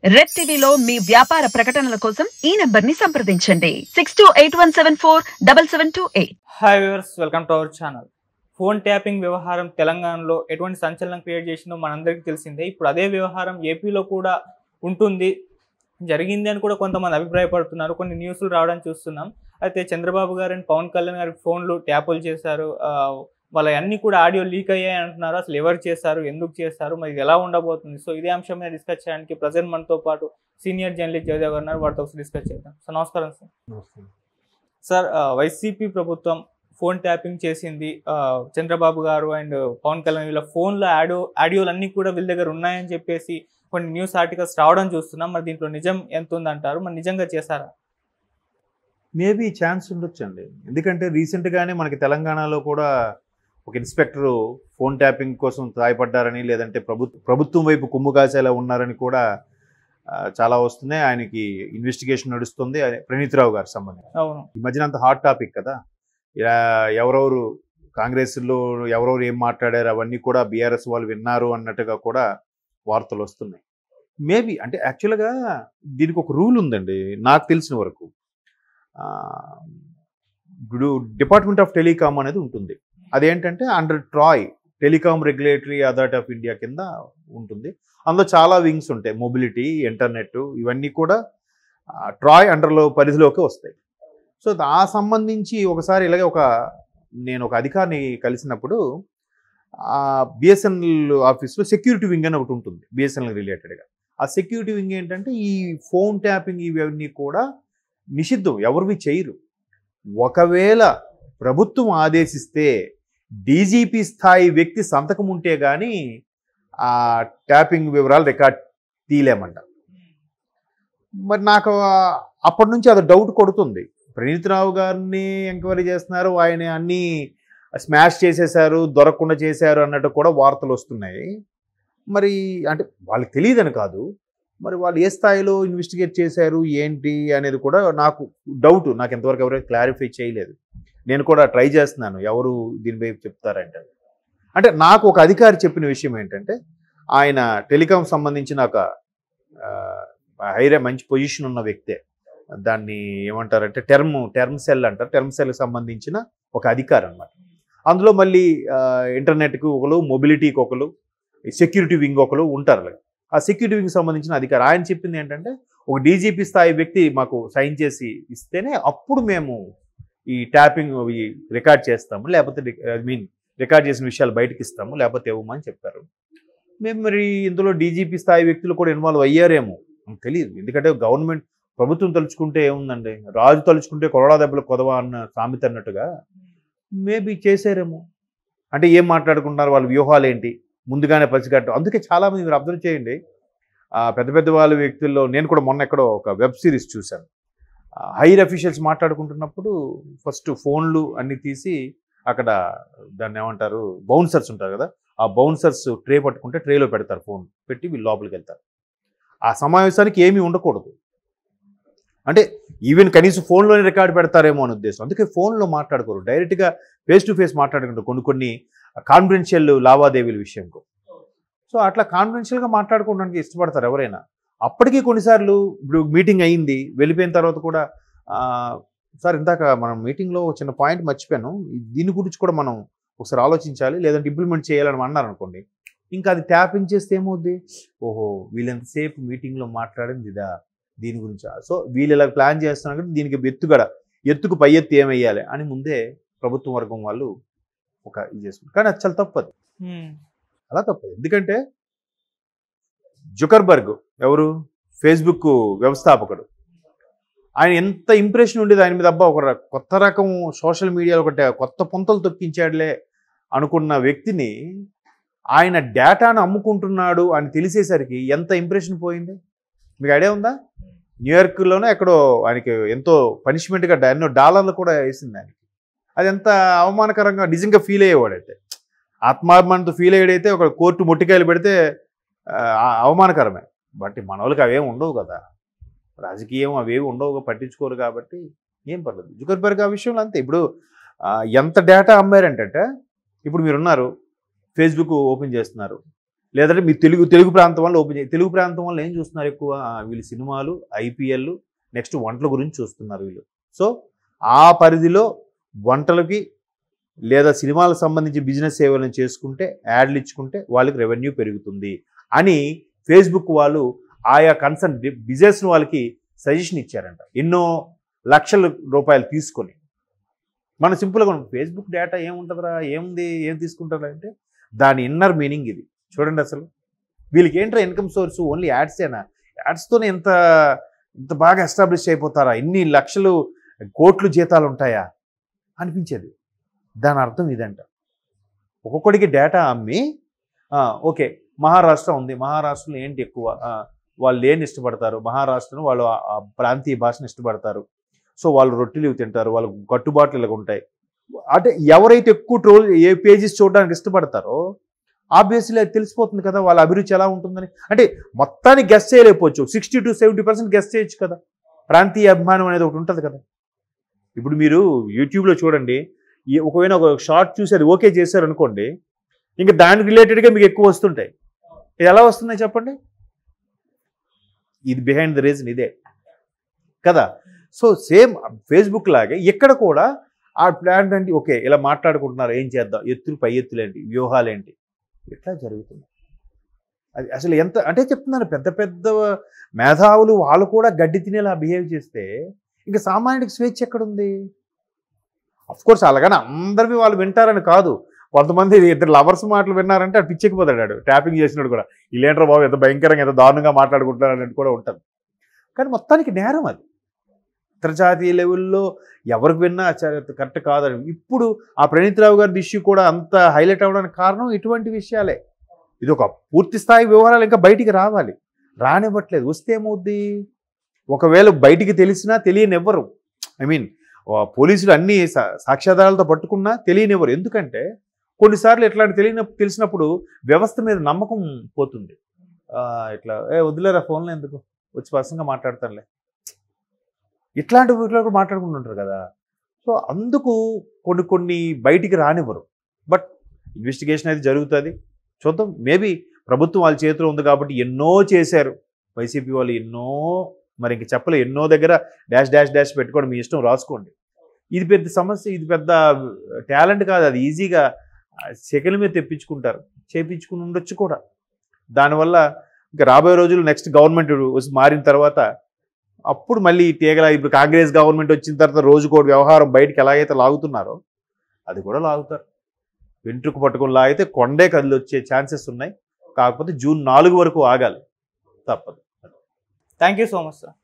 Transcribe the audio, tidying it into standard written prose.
Red టీవీలో మీ వ్యాపార ప్రకటనల కోసం ఈ నంబర్ని సంప్రదించండి 6281747728. Hi viewers, welcome to our channel. Phone tapping వ్యవహారం తెలంగాణలో ఎటువంటి సంచలనం క్రియేట్ చేసిందో మనందరికీ తెలిసిందే. ఇప్పుడు అదే వ్యవహారం ఏపీలో కూడా ఉంటుంది, జరిగింది అని కూడా కొంతమంది అభిప్రాయపడుతున్నారు. కొన్ని న్యూస్లు రావడం చూస్తున్నాం. అయితే చంద్రబాబు గారు అండ్ పవన్ కళ్యాణ్ గారి ఫోన్లు ట్యాపులు చేశారు, వాళ్ళ అన్ని కూడా ఆడియో లీక్ అయ్యాయి అంటున్నారు. అసలు ఎవరు చేశారు, ఎందుకు చేశారు, మరి ఇది ఎలా ఉండబోతుంది? సో ఇదే అంశం మీద డిస్కస్ చేయడానికి ప్రజెంట్ మనతో పాటు సీనియర్ జర్నలిస్ట్ జయదేవ్ గారు ఉన్నారు. వాటితో డిస్కస్ చేద్దాం. సో నమస్కారం సార్. సార్, వైసీపీ ప్రభుత్వం ఫోన్ ట్యాపింగ్ చేసింది. చంద్రబాబు గారు అండ్ పవన్ కళ్యాణ్ వీళ్ళ ఫోన్లో ఆడియోలు అన్నీ కూడా వీళ్ళ దగ్గర ఉన్నాయని చెప్పేసి కొన్ని న్యూస్ ఆర్టికల్స్ రావడం చూస్తున్నాం. మరి దీంట్లో నిజం ఎంత ఉందంటారు? మరి నిజంగా చేశారా? మేబీ ఛాన్స్ ఉండొచ్చండి. ఎందుకంటే రీసెంట్గానే మనకి తెలంగాణలో కూడా ఒక ఇన్స్పెక్టరు ఫోన్ ట్యాపింగ్ కోసం సాయపడ్డారని, లేదంటే ప్రభుత్వం వైపు కుమ్ము కాసేలా ఉన్నారని కూడా చాలా వస్తున్నాయి. ఆయనకి ఇన్వెస్టిగేషన్ నడుస్తుంది. ప్రణీత్ రావు గారికి సంబంధించి అవును, ఈ మధ్యన అంత హాట్ టాపిక్ కదా. ఎవరెవరు కాంగ్రెస్లో ఎవరెవరు ఏం మాట్లాడారు అవన్నీ కూడా బీఆర్ఎస్ వాళ్ళు విన్నారు అన్నట్టుగా కూడా వార్తలు వస్తున్నాయి. మేబీ అంటే యాక్చువల్గా దీనికి ఒక రూల్ ఉందండి నాకు తెలిసిన వరకు. ఇప్పుడు డిపార్ట్మెంట్ ఆఫ్ టెలికామ్ అనేది ఉంటుంది. అదేంటంటే under TRAI, telecom regulatory authority of India కింద ఉంటుంది. అందులో చాలా వింగ్స్ ఉంటాయి. మొబిలిటీ, ఇంటర్నెట్, ఇవన్నీ కూడా ట్రాయ్ అండర్లో పరిధిలోకి వస్తాయి. సో ఆ సంబంధించి ఒకసారి ఇలాగే నేను ఒక అధికారిని కలిసినప్పుడు బిఎస్ఎన్ఎల్ ఆఫీస్లో సెక్యూరిటీ వింగ్ అని ఒకటి ఉంటుంది బిఎస్ఎన్ఎల్ రిలేటెడ్గా. ఆ సెక్యూరిటీ వింగ్ ఏంటంటే ఈ ఫోన్ ట్యాపింగ్ ఇవన్నీ కూడా నిషిద్ధం, ఎవరివి చేయరు. ఒకవేళ ప్రభుత్వం ఆదేశిస్తే డీజీపీ స్థాయి వ్యక్తి సంతకం ఉంటే కానీ ఆ ట్యాపింగ్ వివరాలు రికార్డ్ తీయలేమంట. మరి నాకు అప్పటి నుంచి అది డౌట్ కొడుతుంది. ప్రణీత్ రావు గారిని ఎంక్వైరీ చేస్తున్నారు, ఆయన అన్నీ స్మాష్ చేసేశారు, దొరకకుండా చేశారు అన్నట్టు కూడా వార్తలు వస్తున్నాయి. మరి అంటే వాళ్ళకి తెలియదని కాదు, మరి వాళ్ళు ఏ స్థాయిలో ఇన్వెస్టిగేట్ చేశారు ఏంటి అనేది కూడా నాకు డౌట్. నాకు ఎంతవరకు ఎవరైనా క్లారిఫై చేయలేదు. నేను కూడా ట్రై చేస్తున్నాను ఎవరు దీని వైపు చెప్తారంటే. అంటే నాకు ఒక అధికారి చెప్పిన విషయం ఏంటంటే, ఆయన టెలికాం సంబంధించిన ఒక మంచి పొజిషన్ ఉన్న వ్యక్తే. దాన్ని ఏమంటారంటే టర్మ్ సెల్ అంటారు. టర్మ్ సెల్కి సంబంధించిన ఒక అధికారి అనమాట. అందులో మళ్ళీ ఇంటర్నెట్కి ఒకరు, మొబిలిటీకి ఒకరు, సెక్యూరిటీ వింగ్ ఒకరు ఉంటారు. ఆ సెక్యూరిటీ వింగ్ సంబంధించిన అధికారి ఆయన చెప్పింది ఏంటంటే, ఒక డీజీపీ స్థాయి వ్యక్తి మాకు సైన్ చేసి ఇస్తేనే అప్పుడు మేము ఈ ట్యాపింగ్ రికార్డ్ చేస్తాము, లేకపోతే రికార్డ్ చేసిన విషయాలు బయటకు ఇస్తాము, లేకపోతే ఇవ్వమని చెప్పారు. మేము మరి ఇందులో డీజీపీ స్థాయి వ్యక్తులు కూడా ఇన్వాల్వ్ అయ్యారేమో తెలియదు. ఎందుకంటే గవర్నమెంట్ ప్రభుత్వం తలుచుకుంటే ఏముందండి, రాజు తలుచుకుంటే కొరడా దెబ్బలు కొదవా అన్న సామెత అన్నట్టుగా మేబీ చేశారేమో. అంటే ఏం మాట్లాడుకుంటున్నారు, వాళ్ళ వ్యూహాలు ఏంటి ముందుగానే పసిగట్టు. అందుకే చాలామంది మీరు అబ్జర్వ్ చేయండి, పెద్ద పెద్ద వాళ్ళ వ్యక్తుల్లో నేను కూడా మొన్న ఎక్కడో ఒక వెబ్ సిరీస్ చూశాను. హైర్ అఫీషియల్స్ మాట్లాడుకుంటున్నప్పుడు ఫస్ట్ ఫోన్లు అన్నీ తీసి అక్కడ దాన్ని ఏమంటారు, బౌన్సర్స్ ఉంటారు కదా, ఆ బౌన్సర్స్ ట్రే పట్టుకుంటే ట్రేలో పెడతారు, ఫోన్ పెట్టి వీళ్ళు లోపలికి వెళ్తారు. ఆ సమావేశానికి ఏమీ ఉండకూడదు. అంటే ఈవెన్ కనీసం ఫోన్లోనే రికార్డు పెడతారేమో అని ఉద్దేశం. అందుకే ఫోన్లో మాట్లాడుకోరు, డైరెక్ట్గా ఫేస్ టు ఫేస్ మాట్లాడుకుంటారు కొన్ని కాన్ఫిడెన్షియల్ లావాదేవీల విషయంకు. సో అట్లా కాన్ఫిడెన్షియల్గా మాట్లాడుకోవడానికి ఇష్టపడతారు ఎవరైనా. అప్పటికీ కొన్నిసార్లు ఇప్పుడు మీటింగ్ అయ్యింది, వెళ్ళిపోయిన తర్వాత కూడా సార్ ఇందాక మనం మీటింగ్లో చిన్న పాయింట్ మర్చిపోయాను, దీని గురించి కూడా మనం ఒకసారి ఆలోచించాలి, లేదంటే ఇంప్లిమెంట్ చేయాలని అన్నారనుకోండి, ఇంకా అది ట్యాపింగ్ చేస్తే ఏమవుద్ది, ఓహో వీళ్ళెంతసేపు మీటింగ్లో మాట్లాడింది ఇదా, దీని గురించా, సో వీళ్ళు ఇలా ప్లాన్ చేస్తున్నారు కాబట్టి దీనికి ఎత్తుకు పై ఎత్తు ఏమయ్యాలి అని ముందే ప్రభుత్వ వర్గం వాళ్ళు ఒక ఇది చేసుకుంటారు. కానీ అది చాలా తప్పదు, అలా తప్పదు. ఎందుకంటే జుకర్బర్గ్ ఎవరు, ఫేస్బుక్ వ్యవస్థాపకుడు, ఆయన ఎంత ఇంప్రెషన్ ఉండేది ఆయన మీద, అబ్బా ఒక కొత్త రకం సోషల్ మీడియాలో ఒకటి కొత్త పొంతలు తొక్కించాడులే అనుకున్న వ్యక్తిని ఆయన డేటాను అమ్ముకుంటున్నాడు అని తెలిసేసరికి ఎంత ఇంప్రెషన్ పోయింది మీకు ఐడియా ఉందా? న్యూయార్క్లోనే ఎక్కడో ఆయనకి ఎంతో పనిష్మెంట్గా ఎన్నో డాలర్లు కూడా వేసింది ఆయనకి. అది ఎంత అవమానకరంగా నిజంగా ఫీల్ అయ్యేవాడైతే, ఆత్మాభిమానంతో ఫీల్ అయ్యేడైతే ఒక కోర్టు మొట్టికాయలు పెడితే అవమానకరమే. బట్ మన వాళ్ళకి అవేం ఉండవు కదా, రాజకీయం అవేవి ఉండవు, పట్టించుకోరు కాబట్టి ఏం పర్లేదు. జుకర్బర్గ్ ఆ విషయంలో అంతే. ఇప్పుడు ఎంత డేటా అమ్మారంటే, ఇప్పుడు మీరున్నారు, ఫేస్బుక్ ఓపెన్ చేస్తున్నారు, లేదంటే మీ తెలుగు ప్రాంతం వాళ్ళు ఓపెన్ చేయాలి. తెలుగు ప్రాంతం వాళ్ళు ఏం చూస్తున్నారు ఎక్కువ? వీళ్ళు సినిమాలు, ఐపీఎల్, నెక్స్ట్ వంటల గురించి చూస్తున్నారు వీళ్ళు. సో ఆ పరిధిలో వంటలకి లేదా సినిమాలకు సంబంధించి బిజినెస్ సేవలను చేసుకుంటే, యాడ్లు ఇచ్చుకుంటే వాళ్ళకి రెవెన్యూ పెరుగుతుంది అని ఫేస్బుక్ వాళ్ళు ఆయా కన్సర్న్ బిజినెస్ వాళ్ళకి సజెషన్ ఇచ్చారంట. ఎన్నో లక్షల రూపాయలు తీసుకొని. మనం సింపుల్గా ఫేస్బుక్ డేటా ఏముంటుందిరా, ఏముంది, ఏం తీసుకుంటారా అంటే దాని ఇన్నర్ మీనింగ్ ఇది. చూడండి అసలు వీళ్ళకి ఏంట్రా ఇన్కమ్ సోర్స్ ఓన్లీ యాడ్సేనా? యాడ్స్తోనే ఇంత బాగా ఎస్టాబ్లిష్ అయిపోతారా? ఇన్ని లక్షలు కోట్లు జీతాలు ఉంటాయా అనిపించేది. దాని అర్థం ఇదంట. ఒక్కొక్కడికి డేటా అమ్మి ఓకే మహారాష్ట్ర ఉంది, మహారాష్ట్రలో ఏంటి ఎక్కువ, వాళ్ళు ఏం ఇష్టపడతారు, మహారాష్ట్రను వాళ్ళు ఆ ప్రాంతీయ భాషను ఇష్టపడతారు, సో వాళ్ళు రొట్టెలు తింటారు, వాళ్ళ కట్టుబాట్లు ఇలాగ ఉంటాయి. అంటే ఎవరైతే ఎక్కువ ఏ పేజెస్ చూడడానికి ఇష్టపడతారో ఆబ్వియస్లీ అది తెలిసిపోతుంది కదా వాళ్ళ అభిరుచి ఎలా ఉంటుందని. అంటే మొత్తాన్ని గెస్ చేయలేకపోవచ్చు, 60 to 70% గెస్ చేయొచ్చు కదా. ప్రాంతీయ అభిమానం అనేది ఒకటి ఉంటుంది కదా. ఇప్పుడు మీరు యూట్యూబ్లో చూడండి, ఒకవేళ ఒక షార్ట్ చూసి అది ఓకే చేశారు అనుకోండి, ఇంకా దానికి రిలేటెడ్గా మీకు ఎక్కువ వస్తుంటాయి. ఎలా వస్తున్నాయి చెప్పండి? ఇది బిహైండ్ ద రీజన్ ఇదే కదా. సో సేమ్ ఫేస్బుక్ లాగే ఇక్కడ కూడా ఆ ప్లాన్ అంటే ఓకే ఇలా మాట్లాడుకుంటున్నారు, ఏం చేద్దాం, పై ఎత్తులేంటి, వ్యూహాలేంటి, ఇట్లా జరుగుతుంది. అది అసలు ఎంత అంటే చెప్తున్నాను, పెద్ద పెద్ద మేధావులు వాళ్ళు కూడా గడ్డి తినేలా బిహేవ్ చేస్తే ఇంకా సామాన్యుడికి స్వేచ్ఛ ఎక్కడుంది? అఫ్కోర్స్ అలాగని అందరివి వాళ్ళు వింటారని కాదు. కొంతమంది ఇద్దరు లవర్స్ మాటలు విన్నారంటే అది పిచ్చెక్కిపోతాడు, ట్యాపింగ్ చేసినాడు కూడా. ఇలేంట్రా బాబు ఎంత భయంకరంగా ఎంత దారుణంగా మాట్లాడుకుంటున్నారు అనేది కూడా ఉంటుంది. కానీ మొత్తానికి నేరం అది. అంతర్జాతీయ లెవెల్లో ఎవరికి విన్నా కరెక్ట్ కాదని. ఇప్పుడు ఆ ప్రణీత్ రావు గారి ఇష్యూ కూడా అంత హైలైట్ అవ్వడానికి కారణం ఇటువంటి విషయాలే. ఇది ఒక పూర్తి స్థాయి వివరాలు ఇంకా బయటికి రావాలి, రానివ్వట్లేదు. వస్తే ఏమవుద్ది? ఒకవేళ బయటికి తెలిసినా తెలియనివ్వరు. పోలీసులు అన్ని సాక్ష్యాధారాలతో పట్టుకున్నా తెలియనివ్వరు. ఎందుకంటే కొన్నిసార్లు ఇట్లాంటి తెలిసినప్పుడు వ్యవస్థ మీద నమ్మకం పోతుంది. ఇట్లా వదిలేరా ఫోన్లో ఎందుకు, వచ్చి పర్సనల్గా మాట్లాడతానులే, ఇట్లాంటి కూడా మాట్లాడుకుంటుంటారు కదా. సో అందుకు కొన్ని బయటికి రానివ్వరు. బట్ ఇన్వెస్టిగేషన్ అయితే జరుగుతుంది, చూద్దాం. మేబీ ప్రభుత్వం వాళ్ళ చేతిలో ఉంది కాబట్టి ఎన్నో చేశారు వైసీపీ వాళ్ళు, ఎన్నో మరి ఇంక చెప్పలే, ఎన్నో దగ్గర డాష్ డాష్ డాష్ పెట్టుకోవడం మీ ఇష్టం, రాసుకోండి. ఇది పెద్ద సమస్య, ఇది పెద్ద టాలెంట్ కాదు. అది ఈజీగా సెకండ్ మీద తెప్పించుకుంటారు, చేపించుకుని ఉండొచ్చు కూడా. దానివల్ల ఇంకా రాబోయే రోజులు నెక్స్ట్ గవర్నమెంట్ మారిన తర్వాత అప్పుడు మళ్ళీ తీగలా, ఇప్పుడు కాంగ్రెస్ గవర్నమెంట్ వచ్చిన తర్వాత రోజుకోటి వ్యవహారం బయటికి ఎలాగైతే లాగుతున్నారో అది కూడా లాగుతారు. వెంట్రుకు పట్టుకుని లాగితే కొండే కదిలి వచ్చే ఛాన్సెస్ ఉన్నాయి. కాకపోతే జూన్ 4 వరకు ఆగాలి, తప్పదు. Thank you so much sir.